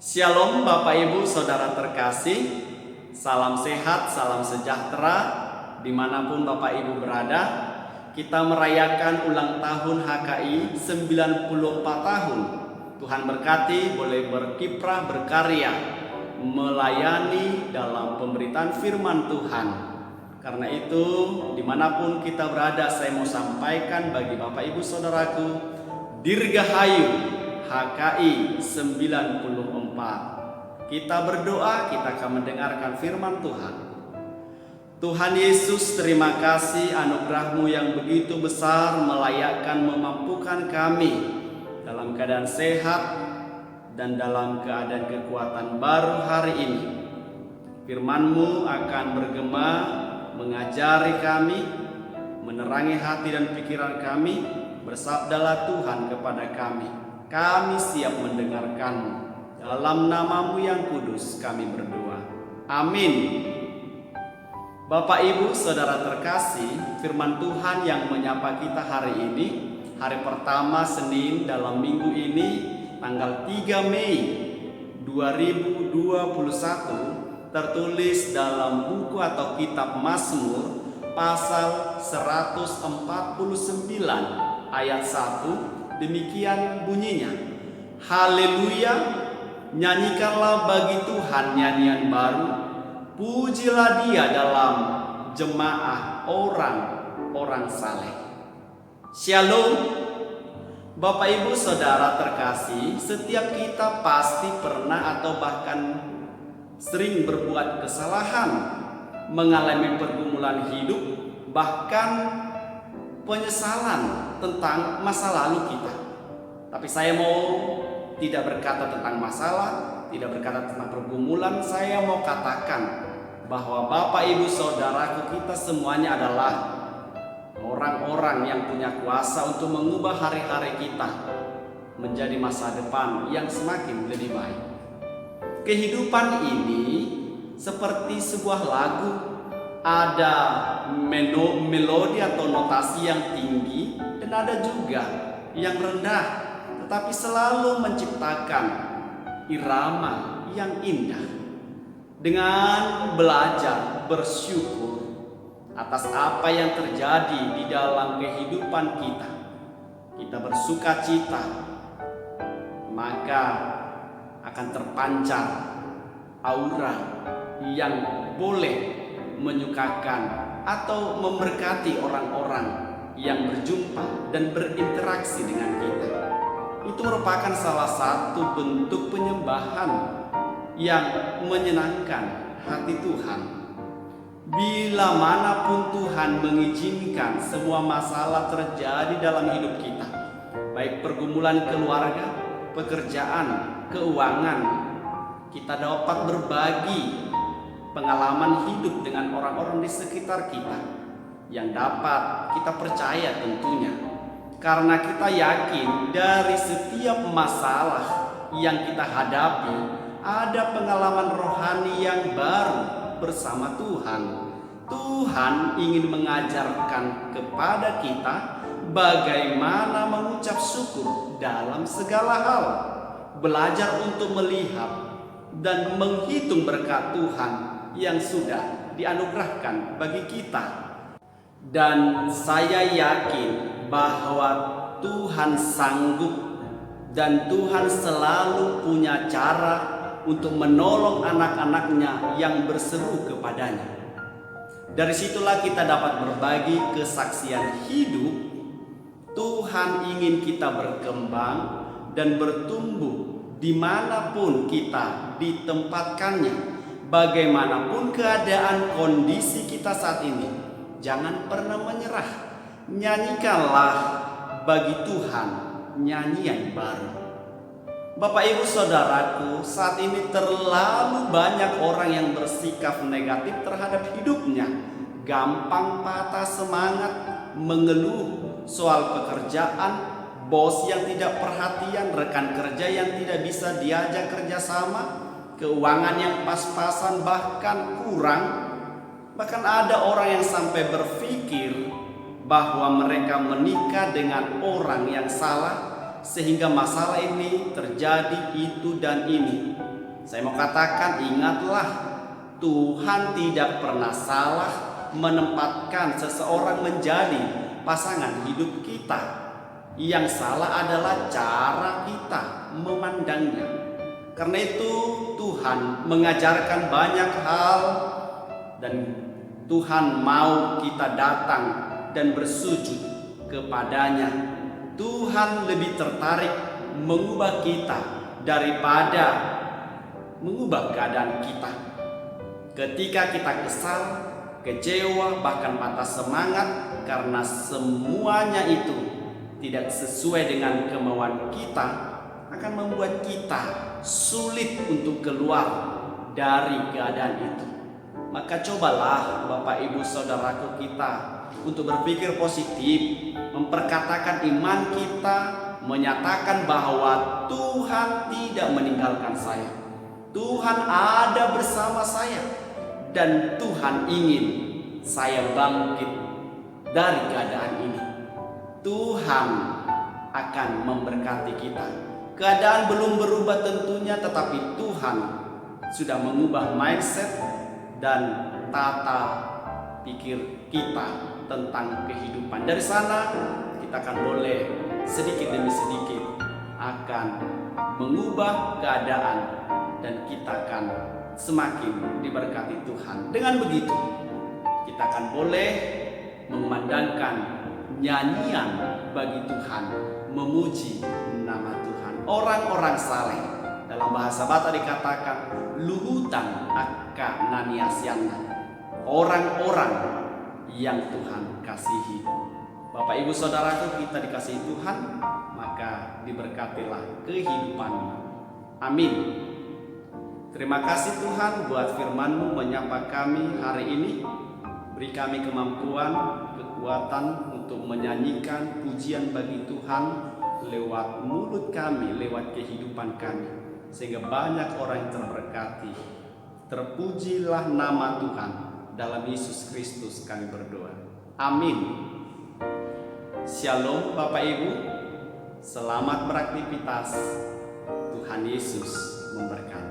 Shalom Bapak Ibu Saudara terkasih. Salam sehat, salam sejahtera dimanapun Bapak Ibu berada. Kita merayakan ulang tahun HKI 94 tahun. Tuhan berkati boleh berkiprah berkarya melayani dalam pemberitaan firman Tuhan. Karena itu dimanapun kita berada, saya mau sampaikan bagi Bapak Ibu Saudaraku, Dirgahayu HKI 94. Kita berdoa, kita akan mendengarkan firman Tuhan. Tuhan Yesus, terima kasih anugerah-Mu yang begitu besar melayakkan, memampukan kami dalam keadaan sehat dan dalam keadaan kekuatan baru hari ini. Firman-Mu akan bergema mengajari kami, menerangi hati dan pikiran kami. Bersabdalah Tuhan kepada kami. Kami siap mendengarkan-Mu. Dalam nama-Mu yang kudus kami berdoa. Amin. Bapak Ibu Saudara terkasih, firman Tuhan yang menyapa kita hari ini, hari pertama Senin dalam minggu ini, tanggal 3 Mei 2021, tertulis dalam buku atau kitab Mazmur pasal 149 ayat 1. Demikian bunyinya, haleluya, nyanyikanlah bagi Tuhan nyanyian baru, pujilah Dia dalam jemaah orang-orang saleh. Shalom. Bapak Ibu Saudara terkasih, setiap kita pasti pernah atau bahkan sering berbuat kesalahan, mengalami pergumulan hidup, bahkan penyesalan tentang masa lalu kita. Tapi saya mau tidak berkata tentang masalah, tidak berkata tentang pergumulan. Saya mau katakan bahwa Bapak Ibu Saudaraku, kita semuanya adalah orang-orang yang punya kuasa untuk mengubah hari-hari kita menjadi masa depan yang semakin lebih baik. Kehidupan ini seperti sebuah lagu, ada melodi atau notasi yang tinggi dan ada juga yang rendah, tetapi selalu menciptakan irama yang indah. Dengan belajar bersyukur atas apa yang terjadi di dalam kehidupan kita, kita bersuka cita, maka akan terpancar aura yang boleh menyukakan atau memberkati orang-orang yang berjumpa dan berinteraksi dengan kita. Itu merupakan salah satu bentuk penyembahan yang menyenangkan hati Tuhan. Bila manapun Tuhan mengizinkan semua masalah terjadi dalam hidup kita, baik pergumulan keluarga, pekerjaan, keuangan, kita dapat berbagi pengalaman hidup dengan orang-orang di sekitar kita yang dapat kita percaya tentunya, karena kita yakin dari setiap masalah yang kita hadapi ada pengalaman rohani yang baru bersama Tuhan. Tuhan ingin mengajarkan kepada kita bagaimana mengucap syukur dalam segala hal, belajar untuk melihat dan menghitung berkat Tuhan yang sudah dianugerahkan bagi kita. Dan saya yakin bahwa Tuhan sanggup dan Tuhan selalu punya cara untuk menolong anak-anaknya yang berseru kepadanya. Dari situlah kita dapat berbagi kesaksian hidup. Tuhan ingin kita berkembang dan bertumbuh dimanapun kita ditempatkannya. Bagaimanapun keadaan kondisi kita saat ini, jangan pernah menyerah. Nyanyikanlah bagi Tuhan nyanyian baru. Bapak Ibu Saudaraku, saat ini terlalu banyak orang yang bersikap negatif terhadap hidupnya. Gampang patah semangat, mengeluh soal pekerjaan, bos yang tidak perhatian, rekan kerja yang tidak bisa diajak kerjasama, keuangan yang pas-pasan bahkan kurang. Bahkan ada orang yang sampai berpikir bahwa mereka menikah dengan orang yang salah, sehingga masalah ini terjadi itu dan ini. Saya mau katakan, ingatlah, Tuhan tidak pernah salah menempatkan seseorang menjadi pasangan hidup kita. Yang salah adalah cara kita memandangnya. Karena itu Tuhan mengajarkan banyak hal, dan Tuhan mau kita datang dan bersujud kepadanya. Tuhan lebih tertarik mengubah kita daripada mengubah keadaan kita. Ketika kita kesal, kecewa, bahkan patah semangat karena semuanya itu tidak sesuai dengan kemauan kita, akan membuat kita sulit untuk keluar dari keadaan itu. Maka cobalah Bapak Ibu Saudaraku kita untuk berpikir positif, memperkatakan iman kita, menyatakan bahwa Tuhan tidak meninggalkan saya. Tuhan ada bersama saya, dan Tuhan ingin saya bangkit dari keadaan ini. Tuhan akan memberkati kita. Keadaan belum berubah tentunya, tetapi Tuhan sudah mengubah mindset dan tata pikir kita tentang kehidupan. Dari sana kita akan boleh sedikit demi sedikit akan mengubah keadaan, dan kita akan semakin diberkati Tuhan. Dengan begitu kita akan boleh memandangkan nyanyian bagi Tuhan, memuji nama Tuhan. Orang-orang saleh, dalam bahasa Batak dikatakan luhutan akka naniasyana, orang-orang yang Tuhan kasihi. Bapak Ibu Saudaraku, kita dikasihi Tuhan, maka diberkatilah kehidupanmu. Amin. Terima kasih Tuhan buat firman-Mu menyapa kami hari ini. Beri kami kemampuan, kekuatan untuk menyanyikan pujian bagi Tuhan lewat mulut kami, lewat kehidupan kami, sehingga banyak orang yang terberkati. Terpujilah nama Tuhan. Dalam Yesus Kristus kami berdoa. Amin. Shalom Bapak Ibu. Selamat beraktivitas. Tuhan Yesus memberkati.